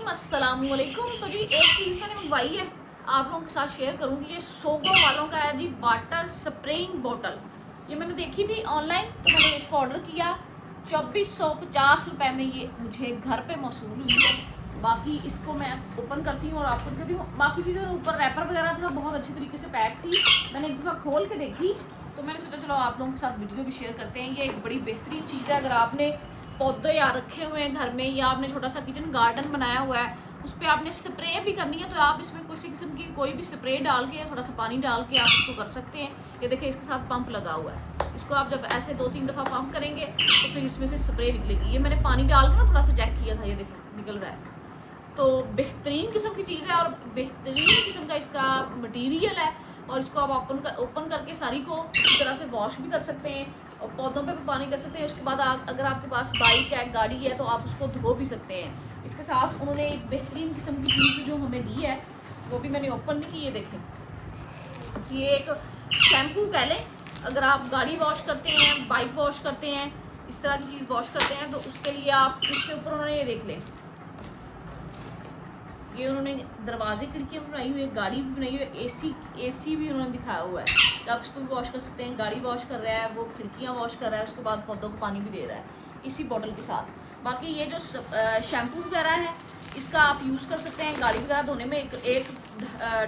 अस्सलामुअलैकुम। तो जी एक चीज़ मैंने मंगवाई है, आप लोगों के साथ शेयर करूंगी। ये सोगो वालों का है जी, वाटर स्प्रेइंग बोतल। ये मैंने देखी थी ऑनलाइन, तो मैंने इसको ऑर्डर किया। 2450 रुपये में ये मुझे घर पे मौसूल हुई है। बाकी इसको मैं ओपन करती हूँ और आपको दिखाती हूँ। बाकी चीज़ें ऊपर रैपर वगैरह था, बहुत अच्छी तरीके से पैक थी। मैंने एक दफ़ा खोल के देखी तो मैंने सोचा चलो आप लोगों के साथ वीडियो भी शेयर करते हैं। ये एक बड़ी बेहतरीन चीज़ है। अगर आपने पौधे या रखे हुए हैं घर में, या आपने छोटा सा किचन गार्डन बनाया हुआ है, उस पर आपने स्प्रे भी करनी है, तो आप इसमें किसी किस्म की कोई भी स्प्रे डाल के, थोड़ा सा पानी डाल के आप इसको कर सकते हैं। ये देखिए, इसके साथ पंप लगा हुआ है। इसको आप जब ऐसे 2-3 दफ़ा पंप करेंगे तो फिर इसमें से स्प्रे निकलेगी। ये मैंने पानी डाल के ना थोड़ा सा चेक किया था, ये देखो निकल रहा है। तो बेहतरीन किस्म की चीज़ है और बेहतरीन किस्म का इसका मटीरियल है। और इसको आप ओपन करके सारी को इस तरह से वॉश भी कर सकते हैं और पौधों पे भी पानी कर सकते हैं। उसके बाद अगर आपके पास बाइक है, गाड़ी है, तो आप उसको धो भी सकते हैं। इसके साथ उन्होंने एक बेहतरीन किस्म की चीज़ जो हमें दी है, वो भी मैंने ओपन नहीं की। ये देखें, ये एक शैम्पू कह लें। अगर आप गाड़ी वॉश करते हैं, बाइक वॉश करते हैं, इस तरह की चीज़ वॉश करते हैं, तो उसके लिए आप इसके ऊपर उन्होंने ये देख लें, ये उन्होंने दरवाजे खिड़कियाँ भी बनाई हुई है, गाड़ी भी बनाई हुई है, एसी भी उन्होंने दिखाया हुआ है कि आप इसको भी वॉश कर सकते हैं। गाड़ी वॉश कर रहा है, वो खिड़कियाँ वॉश कर रहा है, उसके बाद पौधों को पानी भी दे रहा है इसी बोतल के साथ। बाकी ये जो शैम्पू वगैरह है, इसका आप यूज़ कर सकते हैं गाड़ी वगैरह धोने में। एक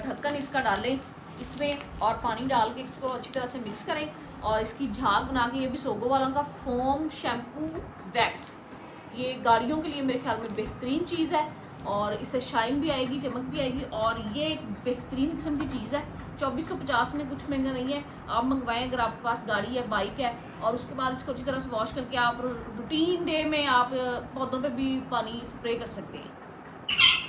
ढक्कन इसका डालें इसमें और पानी डाल के इसको अच्छी तरह से मिक्स करें और इसकी झाग बना के, ये भी सोगो वालों का फोम शैम्पू वैक्स, ये गाड़ियों के लिए मेरे ख्याल में बेहतरीन चीज़ है और इससे शाइन भी आएगी, चमक भी आएगी। और ये एक बेहतरीन किस्म की चीज़ है। 2450 में कुछ महंगा नहीं है। आप मंगवाएं अगर आपके पास गाड़ी है, बाइक है, और उसके बाद इसको अच्छी तरह से वॉश करके आप रूटीन डे में आप पौधों पे भी पानी स्प्रे कर सकते हैं।